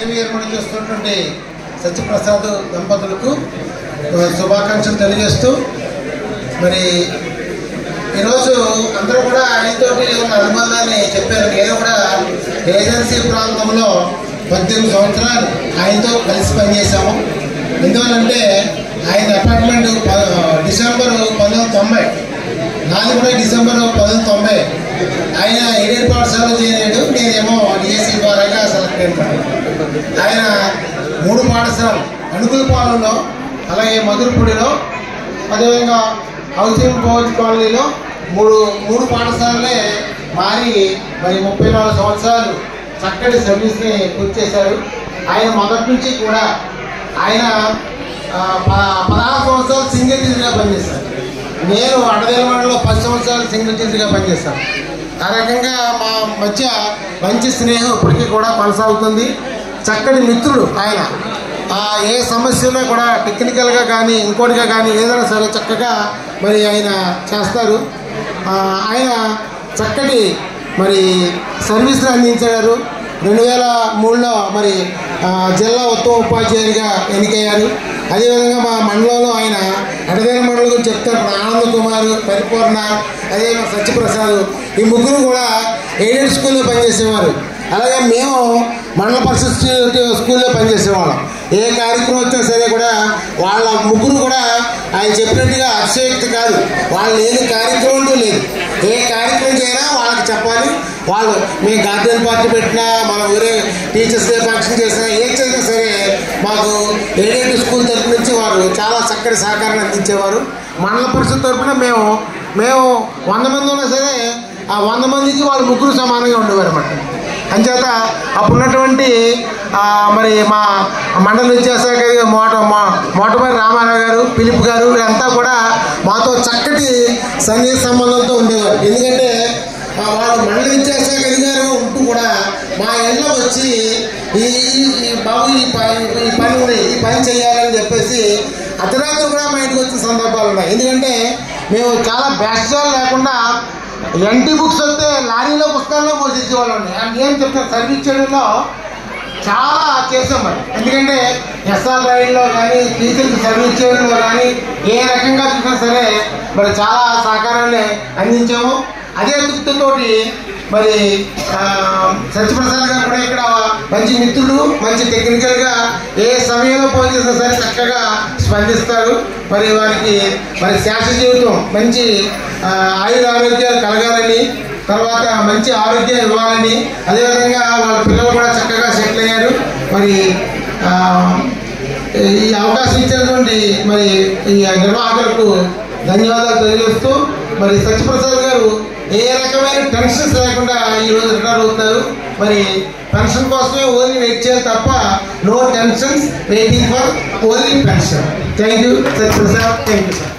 పదవి విరమణ చేస్తున్నటువంటి సత్యప్రసాద్ దంపతులకు శుభాకాంక్షలు తెలియజేస్తూ మరి ఈరోజు అందరూ కూడా ఆయనతోటి ఉన్న అనుబంధాన్ని చెప్పారు. నేను కూడా ఏజెన్సీ ప్రాంతంలో 18 సంవత్సరాలు ఆయనతో కలిసి పనిచేశాము. ఎందువల్లంటే ఆయన అపార్ట్మెంట్ డిసెంబర్ 1990, నాది కూడా డిసెంబర్ 1990. ఆయన ఎయిడెడ్ పాఠశాలలో చేరాడు, నేనేమో డిఎస్సి ద్వారాగా సెలెక్ట్ అయిపోయాను. ఆయన 3 పాఠశాలలు అణుకులపాలెంలో, అలాగే మధురపూడిలో, అదేవిధంగా హౌసింగ్ బోర్డ్ కాలనీలో మూడు పాఠశాలలే మారి మరి 34 సంవత్సరాలు చక్కటి సర్వీస్ని పూర్తి చేశారు. ఆయన మొదటి నుంచి కూడా ఆయన 16 సంవత్సరాలు సింగిల్ టీచర్గా పనిచేశారు. నేను అడదేలవాడలో 10 సంవత్సరాలు సింగిల్ టీచర్గా పనిచేశాను. ఆ రకంగా మా మధ్య మంచి స్నేహం ఇప్పటికీ కూడా కొనసాగుతుంది. చక్కటి మిత్రుడు ఆయన. ఏ సమస్యలో కూడా టెక్నికల్గా కానీ ఇంకోటిగా కానీ ఏదైనా సరే చక్కగా మరి ఆయన చేస్తారు. ఆయన చక్కటి మరి సర్వీస్ని అందించారు. 2003లో మరి జిల్లా ఉత్తమ ఉపాధ్యాయునిగా ఎన్నికయ్యారు. అదేవిధంగా మా మండలంలో ఆయన అడవేల మండలం గురించి చెప్తారు. ఆనంద కుమార్, పరిపూర్ణ, అదే మా సత్యప్రసాద్, ఈ ముగ్గురు కూడా ఎయిడెడ్ స్కూల్లో పనిచేసేవారు. అలాగే మేము మండల పరిషత్ స్కూల్లో పనిచేసేవాళ్ళం. ఏ కార్యక్రమం వచ్చినా సరే కూడా వాళ్ళ ముగ్గురు కూడా ఆయన చెప్పినట్టుగా అతిశయోక్తి కాదు, వాళ్ళు లేని కార్యక్రమం అంటూ లేదు. ఏ కార్యక్రమం చేసినా వాళ్ళకి చెప్పాలి. వాళ్ళు మేము గార్డెన్ పార్టీ పెట్టినా, మన ఊరే టీచర్స్ డే ఫంక్షన్ చేసినా, ఏం చేసినా సరే మాకు ఎయిడెడ్ స్కూల్ తరఫు నుంచి వారు చాలా చక్కటి సహకారాన్ని అందించేవారు. మండల పరిషత్ తరఫున మేము 100 మంది ఉన్నా సరే ఆ 100 మందికి వాళ్ళు ముగ్గురు సమానంగా ఉండేవారు అన్నమాట. అంచేత అప్పుడున్నటువంటి మరి మా మండల విద్యాశాఖ మోటమరి రామారావు గారు, పిలిప్ గారు వీళ్ళంతా కూడా మాతో చక్కటి సన్నిహిత సంబంధంతో ఉండేవారు. ఎందుకంటే వాళ్ళు మండల విద్యాశాఖ అధికారులు ఉంటూ కూడా మా ఇంట్లో వచ్చి ఈ బాబు ఈ పని ఉంది, ఈ పని చేయాలని చెప్పేసి అర్ధరాత్రి కూడా మా ఇంటికి వచ్చిన సందర్భాలు ఉన్నాయి. ఎందుకంటే మేము చాలా బ్యాచ్చాలు లేకుండా ఎన్టీ బుక్స్ వస్తే లారీలో పుస్తకాల్లో పోషించేవాళ్ళం. ఏం చెప్తాను, సర్వీస్ చేయడంలో చాలా చేసాం మరి. ఎందుకంటే ఎస్ఆర్ రైడ్లో కానీ, టీచర్కి సర్వీస్ చేయడంలో కానీ ఏ రకంగా చూసినా సరే మరి చాలా సహకారాన్ని అందించాము. అదే తృప్తితోటి మరి సత్యప్రసాద్ గారు కూడా ఇక్కడ మంచి మిత్రుడు, మంచి టెక్నికల్గా ఏ సమయంలో ఫోన్ చేసినా సరే చక్కగా స్పందిస్తారు. మరి వారికి మరి శాశ్వత జీవితం మంచి ఆరోగ్యాలు కలగాలని, తర్వాత మంచి ఆరోగ్యం ఇవ్వాలని, అదేవిధంగా వాళ్ళ పిల్లలు కూడా చక్కగా సెటిల్ అయ్యారు. మరి ఈ అవకాశం ఇచ్చినటువంటి మరి ఈ నిర్వాహకులకు ధన్యవాదాలు తెలియజేస్తూ మరి సత్యప్రసాద్ గారు ఏ రకమైన టెన్షన్స్ లేకుండా ఈరోజు రిటైర్ అవుతున్నారు. మరి పెన్షన్ కోసమే ఓన్లీ వెయిట్ చేయాలి తప్ప no tensions, waiting for only pension. Thank you Satyaprasad. Thank you sir.